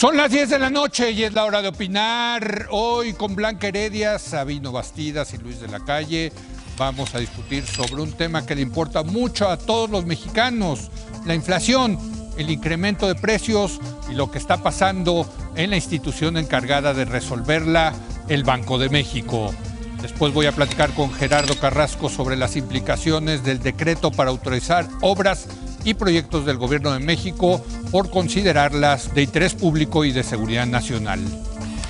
Son las 10 de la noche y es la hora de opinar. Hoy con Blanca Heredia, Sabino Bastidas y Luis de la Calle vamos a discutir sobre un tema que le importa mucho a todos los mexicanos: la inflación, el incremento de precios y lo que está pasando en la institución encargada de resolverla, el Banco de México. Después voy a platicar con Gerardo Carrasco sobre las implicaciones del decreto para autorizar obras y proyectos del Gobierno de México por considerarlas de interés público y de seguridad nacional.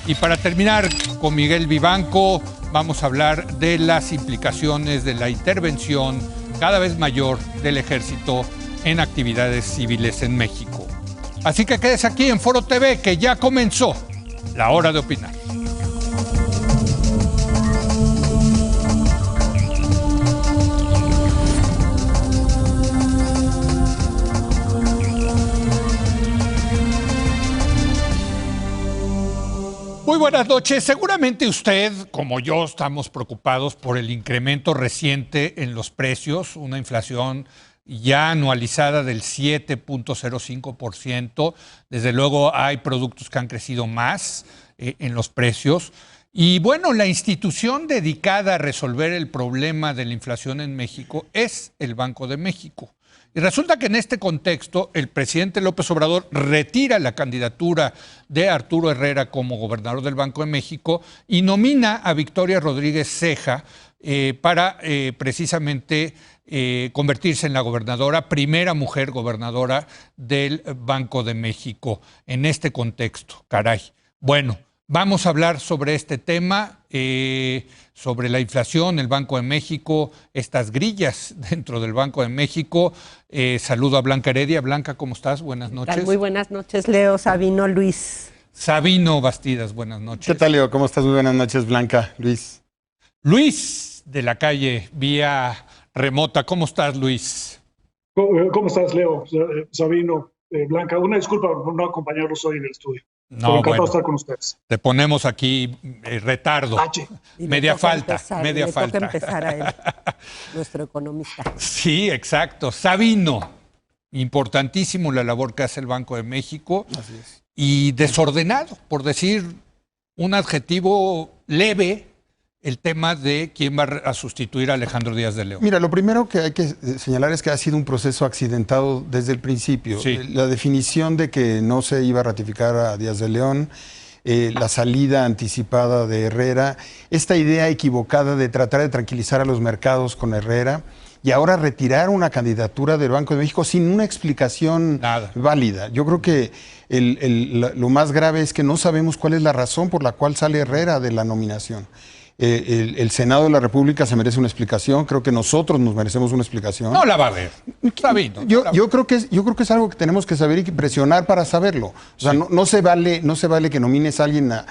Y para terminar, con Miguel Vivanco vamos a hablar de las implicaciones de la intervención cada vez mayor del Ejército en actividades civiles en México. Así que quédese aquí en Foro TV, que ya comenzó la hora de opinar. Muy buenas noches. Seguramente usted, como yo, estamos preocupados por el incremento reciente en los precios, una inflación ya anualizada del 7.05%. Desde luego hay productos que han crecido más en los precios. Y bueno, la institución dedicada a resolver el problema de la inflación en México es el Banco de México. Y resulta que en este contexto el presidente López Obrador retira la candidatura de Arturo Herrera como gobernador del Banco de México y nomina a Victoria Rodríguez Ceja para precisamente convertirse en la gobernadora, primera mujer gobernadora del Banco de México en este contexto. Caray. Bueno, vamos a hablar sobre este tema, sobre la inflación, el Banco de México, estas grillas dentro del Banco de México. Saludo a Blanca Heredia. Blanca, ¿cómo estás? Buenas noches. Muy buenas noches, Leo, Sabino, Luis. Sabino Bastidas, buenas noches. ¿Qué tal, Leo? ¿Cómo estás? Muy buenas noches, Blanca, Luis. Luis de la Calle, vía remota. ¿Cómo estás, Luis? ¿Cómo estás, Leo? Sabino, Blanca. Una disculpa por no acompañarlos hoy en el estudio. No, encantado de estar con ustedes. Te ponemos aquí retardo. Media falta. Le toca empezar a él, nuestro economista. Sí, exacto. Sabino, importantísimo la labor que hace el Banco de México. Así es. Y desordenado, por decir un adjetivo leve, el tema de quién va a sustituir a Alejandro Díaz de León. Mira, lo primero que hay que señalar es que ha sido un proceso accidentado desde el principio. Sí. La definición de que no se iba a ratificar a Díaz de León, la salida anticipada de Herrera, esta idea equivocada de tratar de tranquilizar a los mercados con Herrera, y ahora retirar una candidatura del Banco de México sin una explicación válida. Yo creo que lo más grave es que no sabemos cuál es la razón por la cual sale Herrera de la nominación. El Senado de la República se merece una explicación. Creo que nosotros nos merecemos una explicación. No la va a ver. Sabino, yo creo que es algo que tenemos que saber y que presionar para saberlo. O sea, sí. no se vale que nomines a alguien a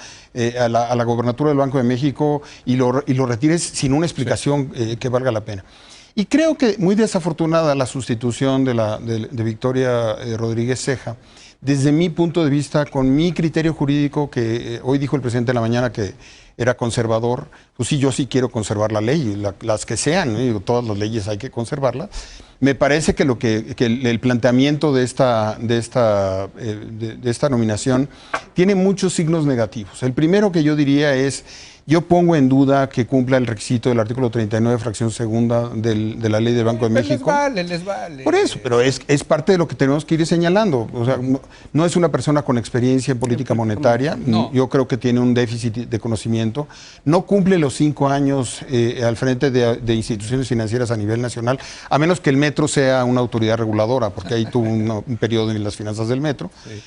la gobernatura del Banco de México y lo retires sin una explicación que valga la pena. Y creo que muy desafortunada la sustitución de Victoria Rodríguez Ceja. Desde mi punto de vista, con mi criterio jurídico, que hoy dijo el presidente de la mañana que era conservador, pues sí, yo sí quiero conservar la ley, las que sean, todas las leyes hay que conservarlas. Me parece que el planteamiento de esta nominación tiene muchos signos negativos. El primero que yo diría es: yo pongo en duda que cumpla el requisito del artículo 39, fracción segunda de la ley del Banco de México. Les vale. Por eso, pero es parte de lo que tenemos que ir señalando. O sea, no es una persona con experiencia en política monetaria. No. Yo creo que tiene un déficit de conocimiento. No cumple los 5 años al frente de instituciones financieras a nivel nacional, a menos que el Metro sea una autoridad reguladora, porque ahí tuvo un periodo en las finanzas del Metro. Sí.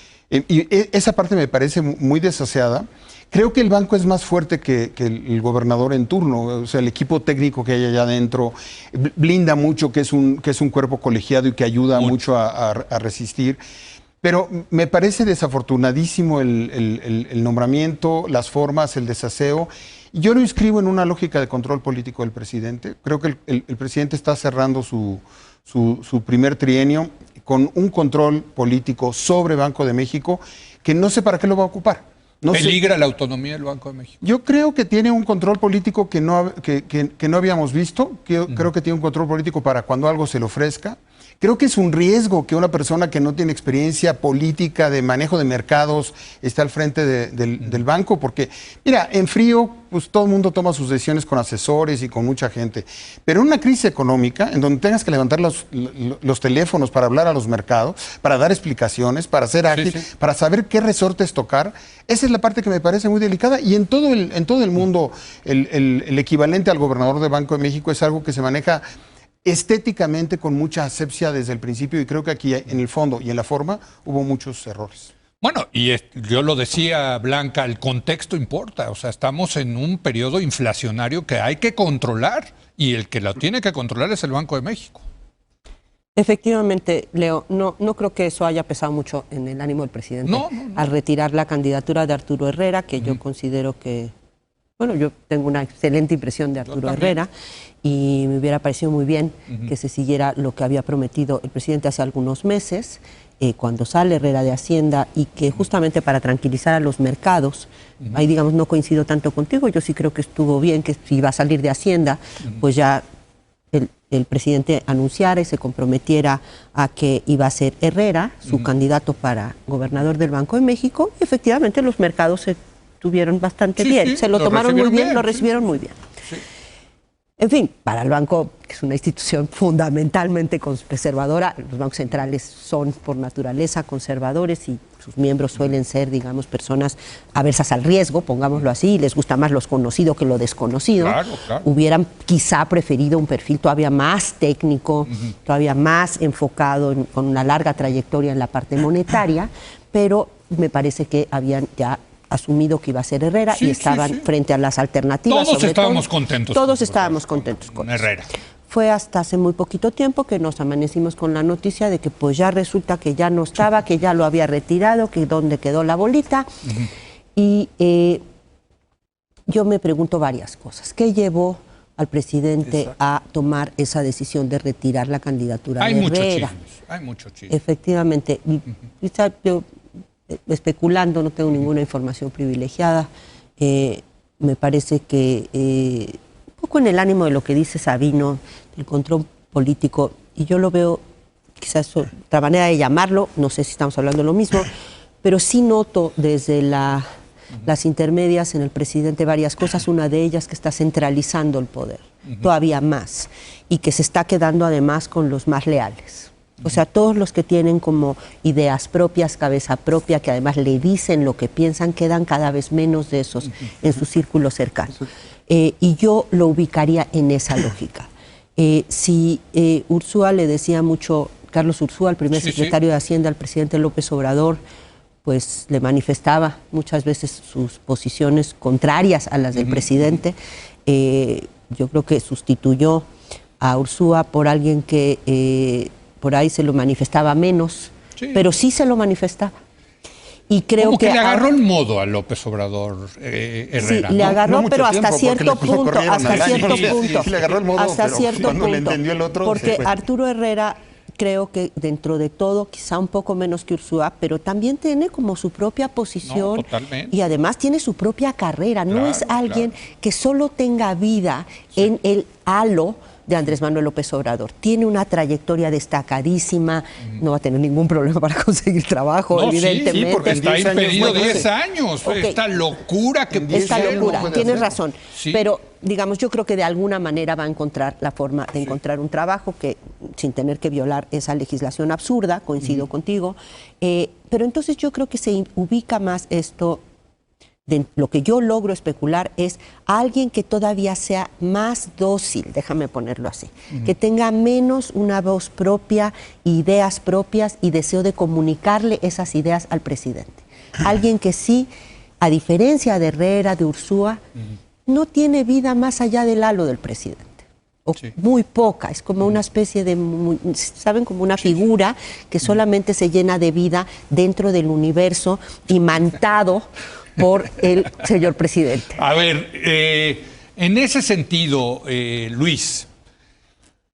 Y esa parte me parece muy desaseada. Creo que el banco es más fuerte que el gobernador en turno. O sea, el equipo técnico que hay allá adentro blinda mucho que es un cuerpo colegiado y que ayuda mucho a resistir. Pero me parece desafortunadísimo el nombramiento, las formas, el desaseo. Yo lo inscribo en una lógica de control político del presidente. Creo que el presidente está cerrando su primer trienio con un control político sobre Banco de México que no sé para qué lo va a ocupar. No ¿Peligra la autonomía del Banco de México? Yo creo que tiene un control político que no habíamos visto. Creo que tiene un control político para cuando algo se le ofrezca. Creo que es un riesgo que una persona que no tiene experiencia política de manejo de mercados esté al frente del banco, porque, mira, en frío, pues todo el mundo toma sus decisiones con asesores y con mucha gente. Pero en una crisis económica, en donde tengas que levantar los teléfonos para hablar a los mercados, para dar explicaciones, para ser ágil, para saber qué resortes tocar, esa es la parte que me parece muy delicada. Y en todo el mundo, el equivalente al gobernador del Banco de México es algo que se maneja estéticamente con mucha asepsia desde el principio, y creo que aquí en el fondo y en la forma hubo muchos errores. Bueno, y yo lo decía, Blanca, el contexto importa. O sea, estamos en un periodo inflacionario que hay que controlar, y el que lo tiene que controlar es el Banco de México. Efectivamente, Leo, no creo que eso haya pesado mucho en el ánimo del presidente al retirar la candidatura de Arturo Herrera, que yo considero que, bueno, yo tengo una excelente impresión de Arturo Herrera, y me hubiera parecido muy bien que se siguiera lo que había prometido el presidente hace algunos meses, cuando sale Herrera de Hacienda, y que justamente para tranquilizar a los mercados, ahí digamos no coincido tanto contigo, yo sí creo que estuvo bien que si iba a salir de Hacienda, pues ya el presidente anunciara y se comprometiera a que iba a ser Herrera su candidato para gobernador del Banco de México, y efectivamente los mercados se tuvieron bastante bien, se lo tomaron muy bien, lo recibieron muy bien. En fin, para el banco, que es una institución fundamentalmente conservadora, los bancos centrales son por naturaleza conservadores, y sus miembros suelen ser, digamos, personas aversas al riesgo, pongámoslo así, les gusta más lo conocido que lo desconocido. Claro. Hubieran quizá preferido un perfil todavía más técnico, todavía más enfocado con una larga trayectoria en la parte monetaria, pero me parece que habían ya asumido que iba a ser Herrera y estaban frente a las alternativas. Todos estábamos contentos. Todos estábamos contentos con Herrera. Fue hasta hace muy poquito tiempo que nos amanecimos con la noticia de que pues ya resulta que ya no estaba, que ya lo había retirado, que dónde quedó la bolita. Y yo me pregunto varias cosas. ¿Qué llevó al presidente a tomar esa decisión de retirar la candidatura de Herrera? Hay mucho chisme. Efectivamente. Quizá yo, especulando, no tengo ninguna información privilegiada, me parece que un poco en el ánimo de lo que dice Sabino, el control político, y yo lo veo, quizás otra manera de llamarlo, no sé si estamos hablando de lo mismo, pero sí noto desde las intermedias en el presidente varias cosas, una de ellas que está centralizando el poder, todavía más, y que se está quedando además con los más leales. O sea, todos los que tienen como ideas propias, cabeza propia, que además le dicen lo que piensan, quedan cada vez menos de esos en su círculo cercano. Y yo lo ubicaría en esa lógica. Si Ursúa le decía mucho, Carlos Ursúa, el primer secretario de Hacienda al presidente López Obrador, pues le manifestaba muchas veces sus posiciones contrarias a las del presidente. Yo creo que sustituyó a Ursúa por alguien que por ahí se lo manifestaba menos, pero sí se lo manifestaba. Y creo como que le agarró ahora, el modo a López Obrador Herrera. Sí, le agarró, no pero mucho hasta tiempo, cierto punto, hasta cierto punto. Sí, le agarró el modo, hasta pero cierto cuando punto. le entendió el otro, porque se fue. Arturo Herrera, creo que dentro de todo, quizá un poco menos que Ursúa, pero también tiene como su propia posición. No, totalmente. Y además tiene su propia carrera. No es alguien que solo tenga vida en el halo de Andrés Manuel López Obrador. Tiene una trayectoria destacadísima, no va a tener ningún problema para conseguir trabajo, evidentemente. Sí, porque está impedido 10 puede. años. Okay. Esta locura que Esta locura, puede tienes hacer. razón. Sí. Pero, digamos, yo creo que de alguna manera va a encontrar la forma de encontrar un trabajo que, sin tener que violar esa legislación absurda, coincido contigo. Pero entonces yo creo que se ubica más esto. De lo que yo logro especular es alguien que todavía sea más dócil, déjame ponerlo así, que tenga menos una voz propia, ideas propias y deseo de comunicarle esas ideas al presidente. Alguien que sí, a diferencia de Herrera, de Ursúa, no tiene vida más allá del halo del presidente. O muy poca, es como una especie de, ¿saben? Como una figura que solamente se llena de vida dentro del universo imantado por el señor presidente. A ver, en ese sentido, Luis,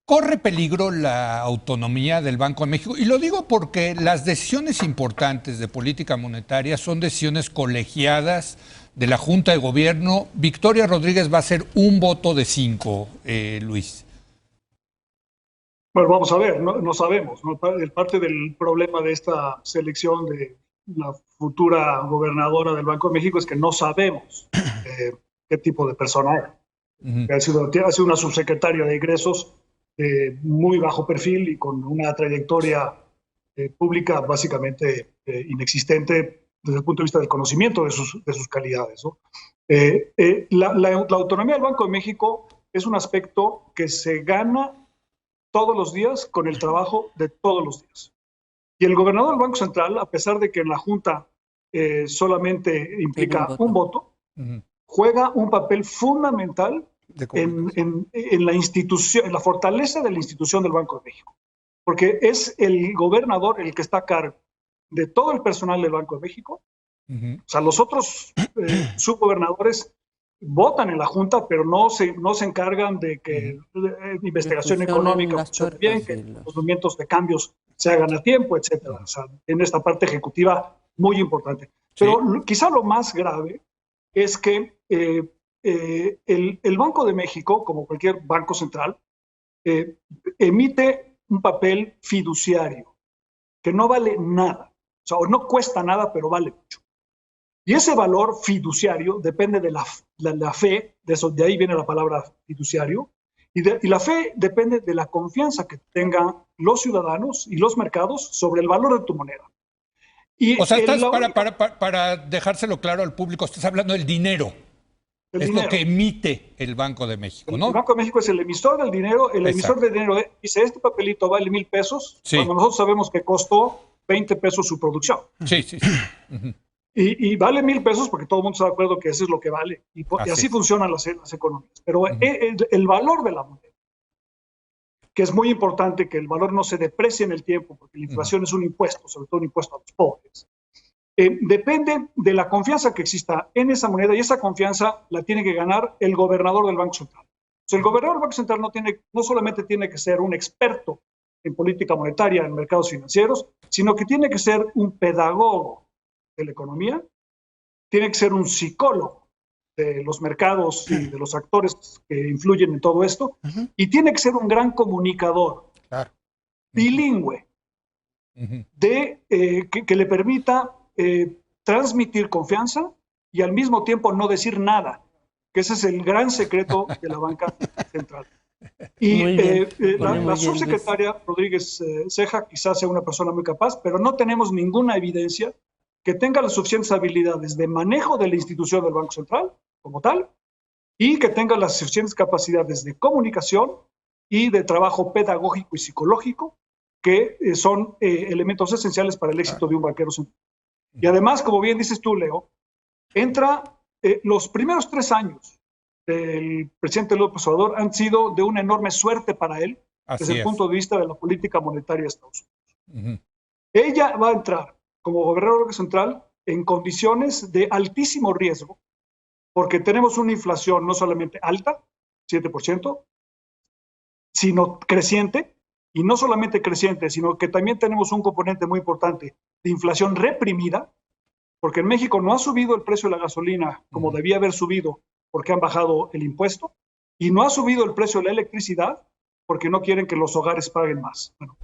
¿corre peligro la autonomía del Banco de México? Y lo digo porque las decisiones importantes de política monetaria son decisiones colegiadas de la Junta de Gobierno. Victoria Rodríguez va a ser un voto de 5, Luis. Bueno, vamos a ver, no sabemos, ¿no? Parte del problema de esta selección de la futura gobernadora del Banco de México es que no sabemos qué tipo de persona es. Ha sido una subsecretaria de ingresos de muy bajo perfil y con una trayectoria pública básicamente inexistente desde el punto de vista del conocimiento de sus calidades, ¿no? La autonomía del Banco de México es un aspecto que se gana todos los días con el trabajo de todos los días. Y el gobernador del Banco Central, a pesar de que en la Junta solamente implica un voto, juega un papel fundamental en la institución, en la fortaleza de la institución del Banco de México. Porque es el gobernador el que está a cargo de todo el personal del Banco de México. O sea, los otros subgobernadores votan en la Junta, pero no se encargan de que investigación económica funcione bien, que los movimientos de cambios se hagan a tiempo, etcétera. O sea, en esta parte ejecutiva muy importante. Pero quizá lo más grave es que el Banco de México, como cualquier banco central, emite un papel fiduciario que no vale nada. O sea, no cuesta nada, pero vale mucho. Y ese valor fiduciario depende de la fe, de ahí viene la palabra fiduciario, y la fe depende de la confianza que tengan los ciudadanos y los mercados sobre el valor de tu moneda. Y o sea, para dejárselo claro al público, estás hablando del dinero. Lo que emite el Banco de México, ¿no? El Banco de México es el emisor del dinero. El emisor del dinero dice, este papelito vale 1,000 pesos, cuando nosotros sabemos que costó 20 pesos su producción. Sí. Y vale 1,000 pesos porque todo el mundo está de acuerdo que eso es lo que vale. Y así funcionan las economías. Pero el valor de la moneda, que es muy importante que el valor no se deprecie en el tiempo, porque la inflación es un impuesto, sobre todo un impuesto a los pobres, depende de la confianza que exista en esa moneda, y esa confianza la tiene que ganar el gobernador del Banco Central. O sea, el gobernador del Banco Central no solamente tiene que ser un experto en política monetaria, en mercados financieros, sino que tiene que ser un pedagogo de la economía, tiene que ser un psicólogo de los mercados y de los actores que influyen en todo esto, y tiene que ser un gran comunicador, bilingüe, que le permita transmitir confianza y al mismo tiempo no decir nada, que ese es el gran secreto de la banca central. Y la subsecretaria Rodríguez Ceja quizás sea una persona muy capaz, pero no tenemos ninguna evidencia que tenga las suficientes habilidades de manejo de la institución del Banco Central como tal, y que tenga las suficientes capacidades de comunicación y de trabajo pedagógico y psicológico, que son elementos esenciales para el éxito de un banquero central. Y además, como bien dices tú, Leo, entra los primeros 3 años del presidente López Obrador han sido de una enorme suerte para él, desde el punto de vista de la política monetaria de Estados Unidos. Ella va a entrar como gobernador central en condiciones de altísimo riesgo, porque tenemos una inflación no solamente alta, 7%, sino creciente, y no solamente creciente, sino que también tenemos un componente muy importante de inflación reprimida, porque en México no ha subido el precio de la gasolina como debía haber subido, porque han bajado el impuesto, y no ha subido el precio de la electricidad, porque no quieren que los hogares paguen más. Bueno,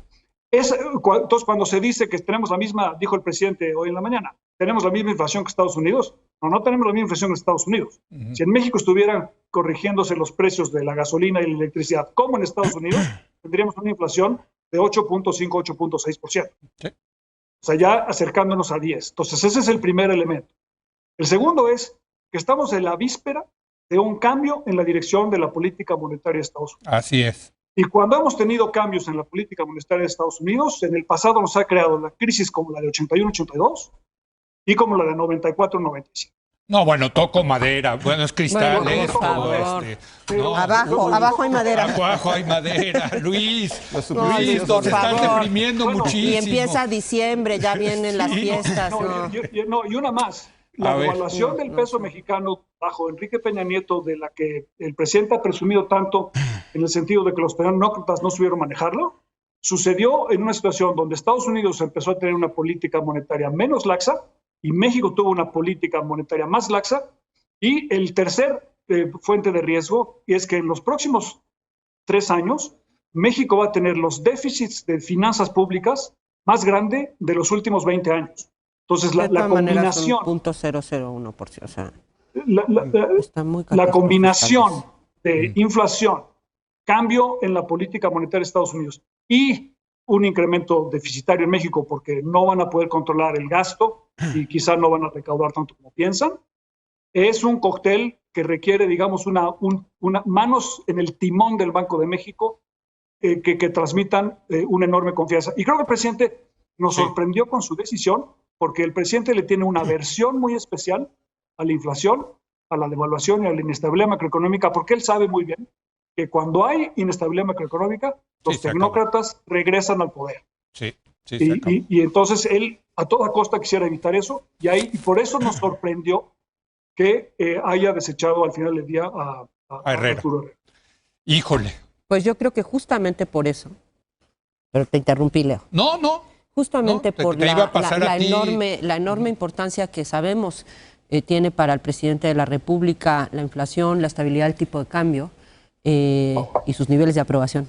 entonces, cuando se dice que tenemos la misma, dijo el presidente hoy en la mañana, tenemos la misma inflación que Estados Unidos, no tenemos la misma inflación que Estados Unidos. Si en México estuvieran corrigiéndose los precios de la gasolina y la electricidad como en Estados Unidos, tendríamos una inflación de 8.5, 8.6%. O sea, ya acercándonos a 10. Entonces, ese es el primer elemento. El segundo es que estamos en la víspera de un cambio en la dirección de la política monetaria de Estados Unidos. Así es. Y cuando hemos tenido cambios en la política monetaria de Estados Unidos, en el pasado nos ha creado la crisis como la de 81-82 y como la de 94-95. No, bueno, toco madera, buenos cristales, todo no, abajo hay madera. Abajo hay madera, Luis, nos están deprimiendo muchísimo. Y empieza diciembre, ya vienen las fiestas. Y una más. La devaluación del peso mexicano bajo Enrique Peña Nieto, de la que el presidente ha presumido tanto en el sentido de que los tecnócratas no supieron manejarlo, sucedió en una situación donde Estados Unidos empezó a tener una política monetaria menos laxa y México tuvo una política monetaria más laxa. Y el tercer fuente de riesgo es que en los próximos 3 años México va a tener los déficits de finanzas públicas más grande de los últimos 20 años. Entonces, la combinación... 0.001%, o sea, la combinación de inflación, cambio en la política monetaria de Estados Unidos y un incremento deficitario en México porque no van a poder controlar el gasto y quizá no van a recaudar tanto como piensan, es un cóctel que requiere, digamos, una manos en el timón del Banco de México que transmitan una enorme confianza. Y creo que el presidente nos sorprendió con su decisión, porque el presidente le tiene una aversión muy especial a la inflación, a la devaluación y a la inestabilidad macroeconómica, porque él sabe muy bien que cuando hay inestabilidad macroeconómica, los tecnócratas regresan al poder. Y entonces él a toda costa quisiera evitar eso, y por eso nos sorprendió que haya desechado al final del día a Arturo Herrera. Híjole. Pues yo creo que justamente por eso, pero te interrumpí, Leo. No. Justamente por la enorme importancia que sabemos tiene para el presidente de la República la inflación, la estabilidad del tipo de cambio y sus niveles de aprobación.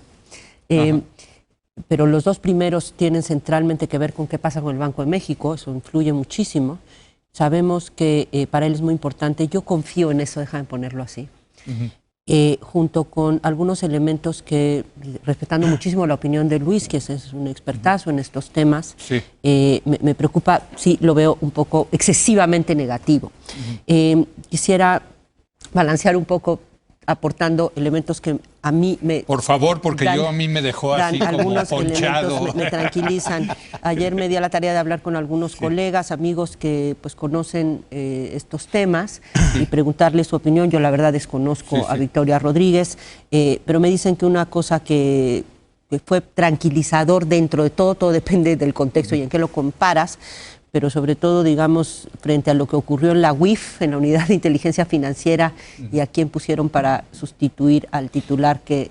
Pero los dos primeros tienen centralmente que ver con qué pasa con el Banco de México, eso influye muchísimo. Sabemos que para él es muy importante, yo confío en eso, déjame ponerlo así. Junto con algunos elementos que, respetando muchísimo la opinión de Luis, que es un expertazo en estos temas, me preocupa, sí, lo veo un poco excesivamente negativo. Quisiera balancear un poco aportando elementos que a mí me... Por favor, porque a mí me dejó así como ponchado. Me tranquilizan. Ayer me di a la tarea de hablar con algunos colegas, amigos que pues conocen estos temas y preguntarles su opinión. Yo la verdad desconozco a Victoria Rodríguez, pero me dicen que una cosa que fue tranquilizador dentro de todo depende del contexto y en qué lo comparas, pero sobre todo, digamos, frente a lo que ocurrió en la UIF, en la Unidad de Inteligencia Financiera, y a quién pusieron para sustituir al titular que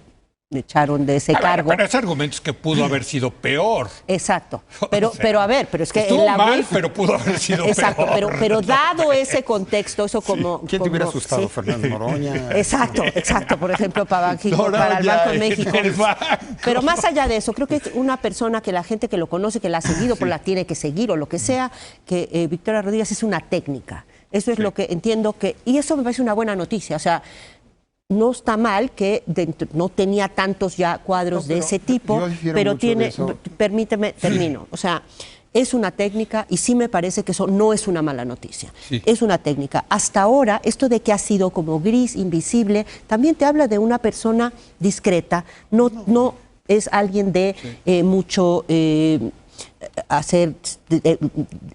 echaron de ese cargo. Pero ese argumento es que pudo haber sido peor. Exacto. Pero es que estuvo en la mal, UIF, pero pudo haber sido exacto, peor. Pero dado ese contexto, eso como... ¿Quién te hubiera asustado? Fernando Noroña. Exacto, por ejemplo, para el Banco de México. Pero más allá de eso, creo que es una persona que la gente que lo conoce, que la ha seguido, pues la tiene que seguir o lo que sea, que Victoria Rodríguez es una técnica. Eso es lo que entiendo que... Y eso me parece una buena noticia, o sea... No está mal que no tenía tantos ya cuadros de ese tipo, pero tiene, permíteme, termino. O sea, es una técnica y sí me parece que eso no es una mala noticia. Es una técnica. Hasta ahora, esto de que ha sido como gris, invisible, también te habla de una persona discreta, no es alguien de mucho...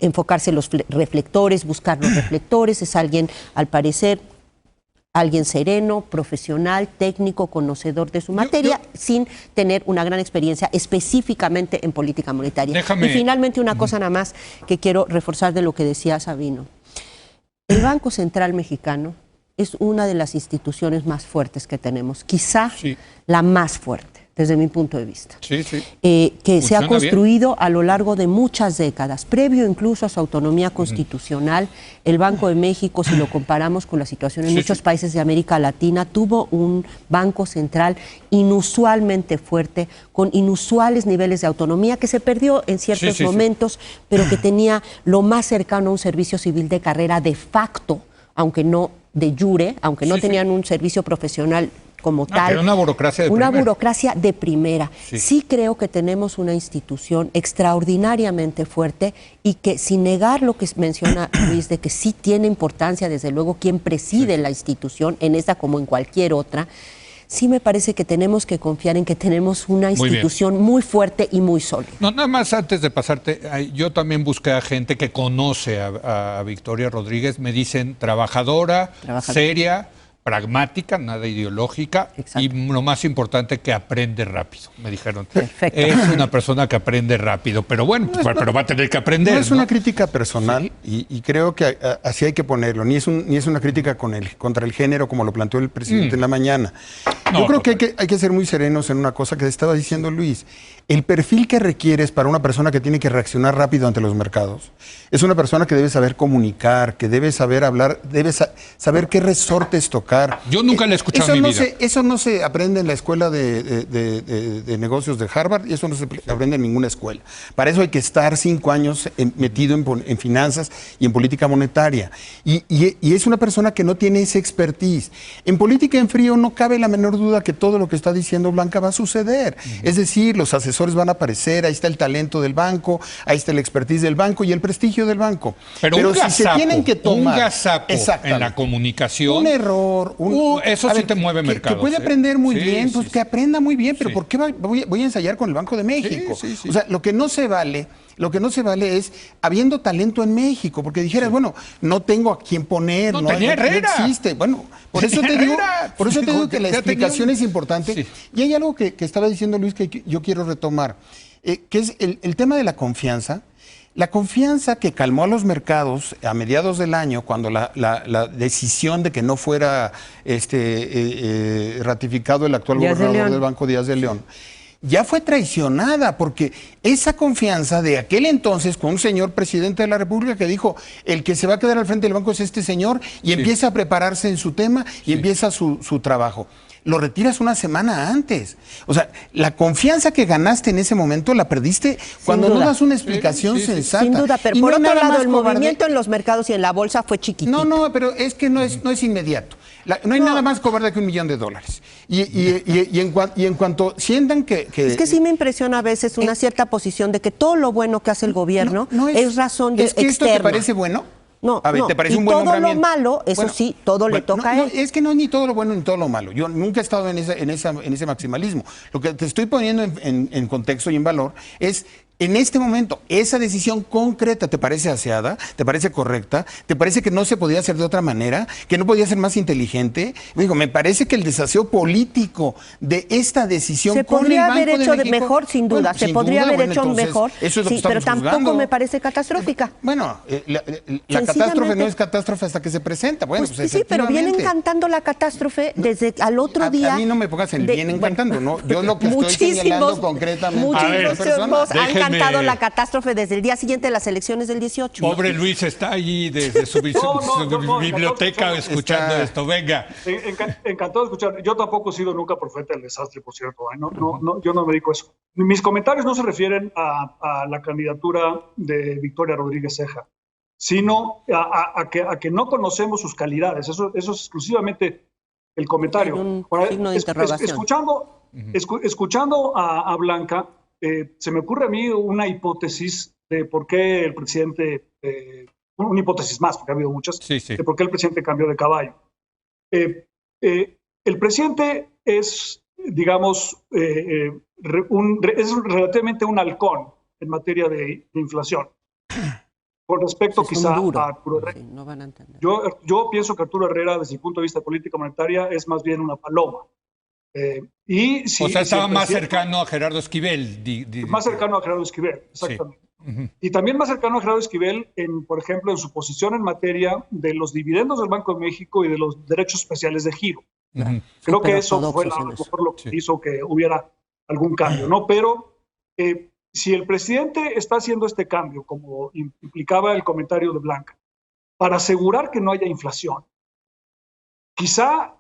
enfocarse en los reflectores, buscar los reflectores, es alguien, al parecer... alguien sereno, profesional, técnico, conocedor de su materia, sin tener una gran experiencia específicamente en política monetaria. Y finalmente una cosa nada más que quiero reforzar de lo que decía Sabino. El Banco Central Mexicano es una de las instituciones más fuertes que tenemos, quizá la más fuerte, desde mi punto de vista, que se ha construido a lo largo de muchas décadas, previo incluso a su autonomía constitucional. El Banco de México, si lo comparamos con la situación en muchos países de América Latina, tuvo un banco central inusualmente fuerte, con inusuales niveles de autonomía, que se perdió en ciertos momentos, pero que tenía lo más cercano a un servicio civil de carrera de facto, aunque no de jure, aunque no tenían un servicio profesional como tal. Pero una burocracia de primera. Una burocracia de primera. Sí creo que tenemos una institución extraordinariamente fuerte y que, sin negar lo que menciona Luis, de que sí tiene importancia, desde luego, quien preside la institución, en esta como en cualquier otra, sí me parece que tenemos que confiar en que tenemos una institución muy fuerte y muy sólida. No, nada más antes de pasarte, yo también busqué a gente que conoce a Victoria Rodríguez, me dicen trabajadora, seria, pragmática, nada ideológica. Exacto. Y lo más importante, que aprende rápido, me dijeron. Perfecto. Es una persona que aprende rápido, pero bueno, pero va a tener que aprender. No es una crítica personal y creo que así hay que ponerlo, ni es una crítica contra el género como lo planteó el presidente en la mañana. No, Yo creo que hay que ser muy serenos en una cosa que estaba diciendo Luis. El perfil que requieres para una persona que tiene que reaccionar rápido ante los mercados es una persona que debe saber comunicar, que debe saber hablar, debe saber qué resortes tocar. Yo nunca le he escuchado en mi vida. Eso no se aprende en la escuela de negocios de Harvard y eso no se aprende en ninguna escuela. Para eso hay que estar 5 años metido en finanzas y en política monetaria. Y es una persona que no tiene ese expertise. En política en frío no cabe la menor duda que todo lo que está diciendo Blanca va a suceder. Es decir, los asesores van a aparecer, ahí está el talento del banco, ahí está el expertise del banco y el prestigio del banco. Pero un si gazapo, se tienen que tomar un gazapo en la comunicación. Un error. Eso sí te mueve mercados. Que puede aprender muy Sí, bien, pues sí, que aprenda muy bien, pero sí. ¿por qué voy a ensayar con el Banco de México? Sí, sí. O sea, lo que no se vale es habiendo talento en México, porque dijeras, bueno, no tengo a quién poner, No tenía Herrera. no existe. Bueno, por eso te digo que la explicación es importante. Sí. Y hay algo que estaba diciendo Luis que yo quiero retomar, que es el tema de la confianza. La confianza que calmó a los mercados a mediados del año, cuando la decisión de que no fuera ratificado el actual gobernador del Banco, Díaz de León, ya fue traicionada, porque esa confianza de aquel entonces con un señor presidente de la República que dijo, el que se va a quedar al frente del banco es este señor, y empieza a prepararse en su tema y empieza su trabajo. Lo retiras una semana antes. O sea, la confianza que ganaste en ese momento la perdiste cuando no das una explicación sensata. Sin duda, pero por otro lado, el movimiento en los mercados y en la bolsa fue chiquitito. No, pero es que no es inmediato. No hay nada más cobarde que $1 millón. Y en cuanto sientan que... Es que sí me impresiona a veces una cierta posición de que todo lo bueno que hace el gobierno es razón externa. ¿Esto te parece bueno? No, a ver, no. ¿te parece y un buen todo nombramiento? lo malo, eso sí, todo le toca a él. Es que no es ni todo lo bueno ni todo lo malo. Yo nunca he estado en ese maximalismo. Lo que te estoy poniendo en contexto y en valor es, en este momento, esa decisión concreta, ¿te parece aseada? ¿Te parece correcta? ¿Te parece que no se podía hacer de otra manera? ¿Que no podía ser más inteligente? Digo, me parece que el desaseo político de esta decisión se con el podría Banco haber de hecho México, mejor, sin duda. Se podría haber hecho mejor, eso es lo que pero estamos tampoco juzgando. me parece catastrófica. Bueno, la catástrofe no es catástrofe hasta que se presenta. Bueno, pues sí, pero vienen cantando la catástrofe desde al otro día. A mí no me pongas el vienen cantando, ¿no? Yo lo que estoy señalando concretamente. Muchísimos han cantado la catástrofe desde el día siguiente de las elecciones del 18. Pobre Luis está ahí desde su biblioteca escuchando esto. Venga. Encantado de escuchar. Yo tampoco he sido nunca profeta del desastre, por cierto. Yo no me dedico a eso. Mis comentarios no se refieren a la candidatura de Victoria Rodríguez Ceja, sino a que no conocemos sus calidades. Eso es exclusivamente el comentario. Un signo de interrogación. Escuchando a Blanca, se me ocurre a mí una hipótesis de por qué el presidente, una hipótesis más, porque ha habido muchas, de por qué el presidente cambió de caballo. El presidente es, digamos, es relativamente un halcón en materia de inflación. Con respecto quizá a Arturo Herrera. Sí, no van a entender. Yo pienso que Arturo Herrera, desde el punto de vista de política monetaria, es más bien una paloma. Estaba más cercano a Gerardo Esquivel. Más cercano a Gerardo Esquivel, exactamente. Sí. Y también más cercano a Gerardo Esquivel, por ejemplo, en su posición en materia de los dividendos del Banco de México y de los derechos especiales de giro. Creo que eso fue a lo mejor lo que hizo que hubiera algún cambio, ¿no? Pero si el presidente está haciendo este cambio, como implicaba el comentario de Blanca, para asegurar que no haya inflación, quizá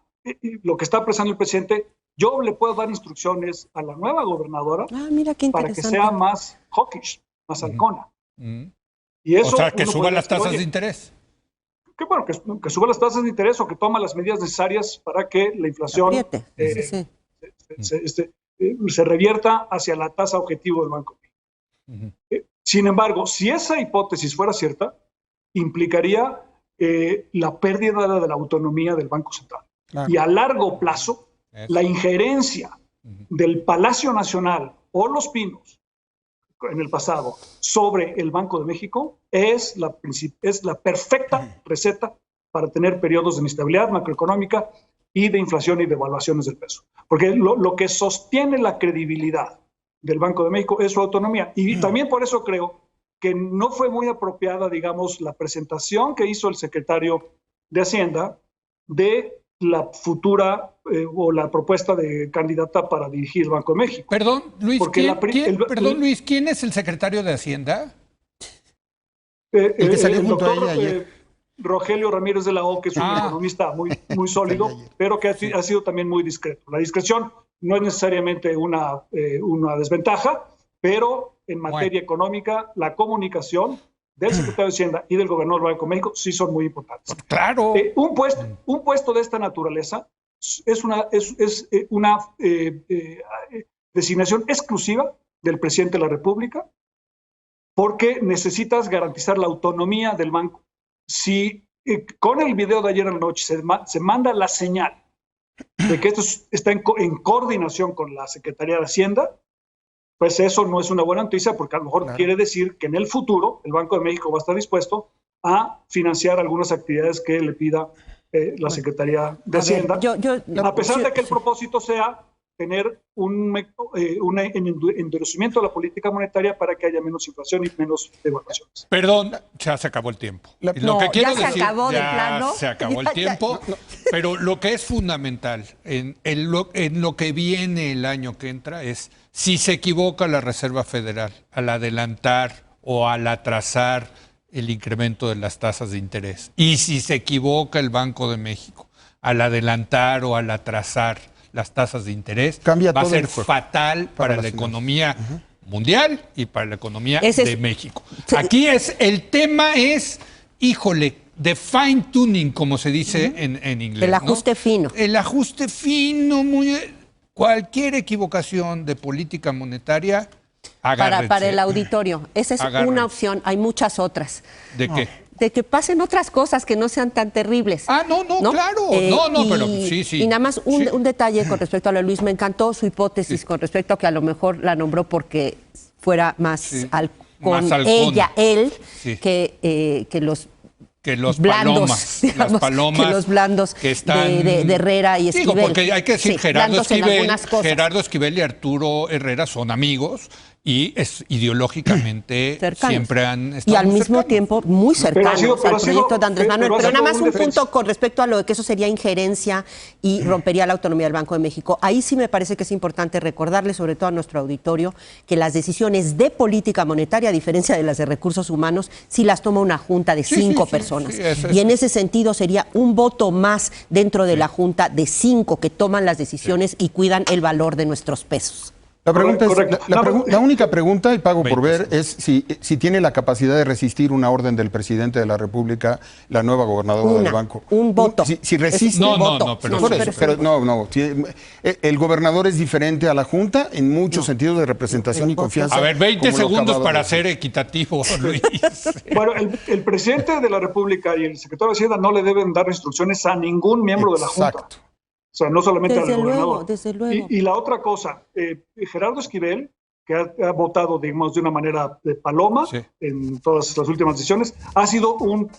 lo que está expresando el presidente, yo le puedo dar instrucciones a la nueva gobernadora para que sea más hawkish, más halcona. Y eso, o sea, que suba las tasas de interés. Que suba las tasas de interés o que toma las medidas necesarias para que la inflación se revierta hacia la tasa objetivo del Banco. Sin embargo, si esa hipótesis fuera cierta, implicaría la pérdida de la autonomía del Banco Central. Claro. Y a largo plazo, la injerencia del Palacio Nacional o Los Pinos en el pasado sobre el Banco de México es la perfecta receta para tener periodos de inestabilidad macroeconómica y de inflación y devaluaciones del peso. Porque lo que sostiene la credibilidad del Banco de México es su autonomía. Y también por eso creo que no fue muy apropiada, digamos, la presentación que hizo el secretario de Hacienda de la futura o la propuesta de candidata para dirigir el Banco de México. Perdón, Luis, Luis, ¿quién es el secretario de Hacienda? El que salió junto a doctor, ella ayer. Rogelio Ramírez de la O, que es un economista muy sólido, pero que ha sido también muy discreto. La discreción no es necesariamente una desventaja, pero en materia económica, la comunicación del secretario de Hacienda y del gobernador del Banco de México sí son muy importantes. Claro. Un puesto de esta naturaleza es una designación exclusiva del presidente de la República, porque necesitas garantizar la autonomía del banco. Si con el video de ayer en la noche se manda la señal de que esto está en coordinación con la Secretaría de Hacienda, pues eso no es una buena noticia, porque a lo mejor quiere decir que en el futuro el Banco de México va a estar dispuesto a financiar algunas actividades que le pida la Secretaría de Hacienda, a pesar de que el propósito sea tener un endurecimiento de la política monetaria para que haya menos inflación y menos devaluaciones. Perdón, ya se acabó el tiempo. Se acabó el tiempo, pero lo que es fundamental en lo que viene el año que entra es si se equivoca la Reserva Federal al adelantar o al atrasar el incremento de las tasas de interés, y si se equivoca el Banco de México al adelantar o al atrasar las tasas de interés, va a ser fatal para la economía mundial y para la economía de México. Aquí el tema es, híjole, de fine tuning, como se dice en inglés. El ajuste fino. El ajuste fino, cualquier equivocación de política monetaria, agárrense. Para el auditorio, esa es una opción, hay muchas otras. ¿De qué? De que pasen otras cosas que no sean tan terribles. ¿No? Claro. Pero sí. Y nada más un detalle con respecto a lo de Luis. Me encantó su hipótesis con respecto a que a lo mejor la nombró porque fuera más halcón él, que los blandos, digamos, las palomas que los blandos que están, de Herrera y Esquivel. Digo, porque hay que decir, Gerardo Esquivel y Arturo Herrera son amigos y ideológicamente siempre han estado y al mismo tiempo muy cercanos al proyecto de Andrés Manuel. Pero nada más un punto con respecto a lo de que eso sería injerencia y rompería la autonomía del Banco de México. Ahí sí me parece que es importante recordarle, sobre todo a nuestro auditorio, que las decisiones de política monetaria, a diferencia de las de recursos humanos, sí las toma una junta de 5 personas. Y en ese sentido sería un voto más dentro de la junta de 5 que toman las decisiones y cuidan el valor de nuestros pesos. La única pregunta, y pago por ver, es si tiene la capacidad de resistir una orden del presidente de la República, la nueva gobernadora del banco. Un voto. Si resiste un voto. El gobernador es diferente a la Junta en muchos sentidos de representación y confianza. A ver, 20 segundos para ser equitativo, Luis. Bueno, el presidente de la República y el secretario de Hacienda no le deben dar instrucciones a ningún miembro de la Junta. O sea, no solamente al gobernador. Desde luego. Y la otra cosa, Gerardo Esquivel, que ha votado, digamos, de una manera de paloma en todas las últimas decisiones, ha sido un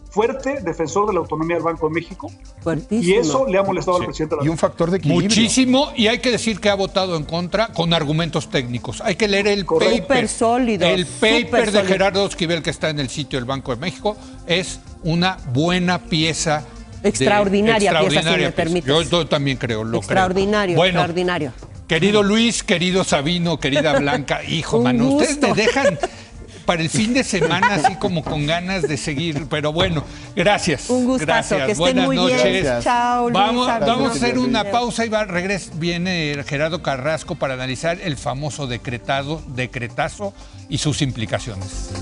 fuerte defensor de la autonomía del Banco de México. Fuertísimo. Y eso le ha molestado al presidente de la República. Y un factor de equilibrio. Muchísimo, y hay que decir que ha votado en contra con argumentos técnicos. Hay que leer el paper. Sólido, el paper de Gerardo Esquivel, que está en el sitio del Banco de México, es una buena pieza. Extraordinaria pieza, si me permites. Yo también creo, extraordinario, bueno, extraordinario. Querido Luis, querido Sabino, querida Blanca, hijo, mano, ustedes me dejan para el fin de semana así como con ganas de seguir, pero bueno, gracias. Un gustazo, gracias. Que estén buenas muy noches. Bien. Chao, Luis. Vamos a hacer una pausa y viene Gerardo Carrasco para analizar el famoso decretazo y sus implicaciones.